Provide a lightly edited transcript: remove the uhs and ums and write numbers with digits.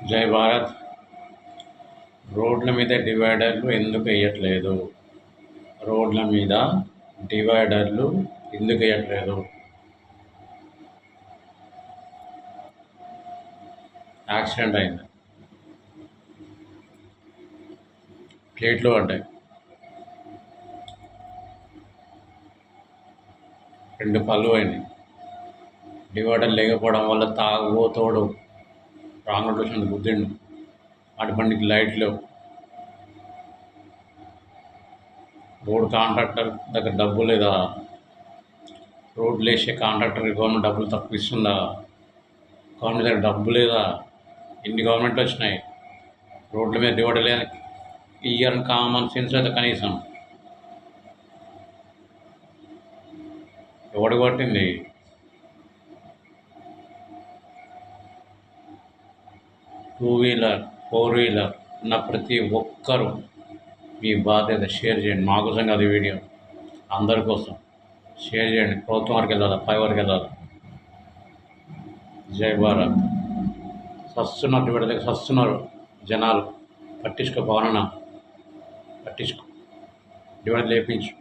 జై భారత్. రోడ్ల మీద డివైడర్లు ఎందుకు వేయట్లేదు? రోడ్ల మీద డివైడర్లు ఎందుకు వేయట్లేదు? యాక్సిడెంట్ అయింది, ప్లేట్లు పడ్డాయి, 2 పళ్ళు అయినాయి. డివైడర్ లేకపోవడం వల్ల తాగుబోతోడు రాంగ్ రూట్లో గుద్దిండు. అటు బండికి లైట్ లేవు. రోడ్ కాంట్రాక్టర్ దగ్గర డబ్బు లేదా? రోడ్లు వేసే కాంట్రాక్టర్కి గవర్నమెంట్ డబ్బులు తక్కువ ఇస్తుందా? గవర్నమెంట్ దగ్గర డబ్బు లేదా? ఎన్ని గవర్నమెంట్లు వచ్చినాయి? రోడ్ల మీద డివైడర్లు ఇయ్యాలని కామన్ సెన్స్ అయితే కనీసం ఎవడు కొట్టింది? టూ వీలర్, 4 వీలర్ ఉన్న ప్రతి ఒక్కరూ మీ బాధ్యత షేర్ చేయండి. మా కోసం కాదు ఈ వీడియో, అందరి కోసం షేర్ చేయండి. ప్రభుత్వం వరకు వెళ్ళాలి, పై వరకు వెళ్ళాలి. జై భారత్. సస్తున్నారు, డివైడర్లకు సస్తున్నారు జనాలు. పట్టించుకో, పవనన్న పట్టించుకో, డివైడర్ లేపించు.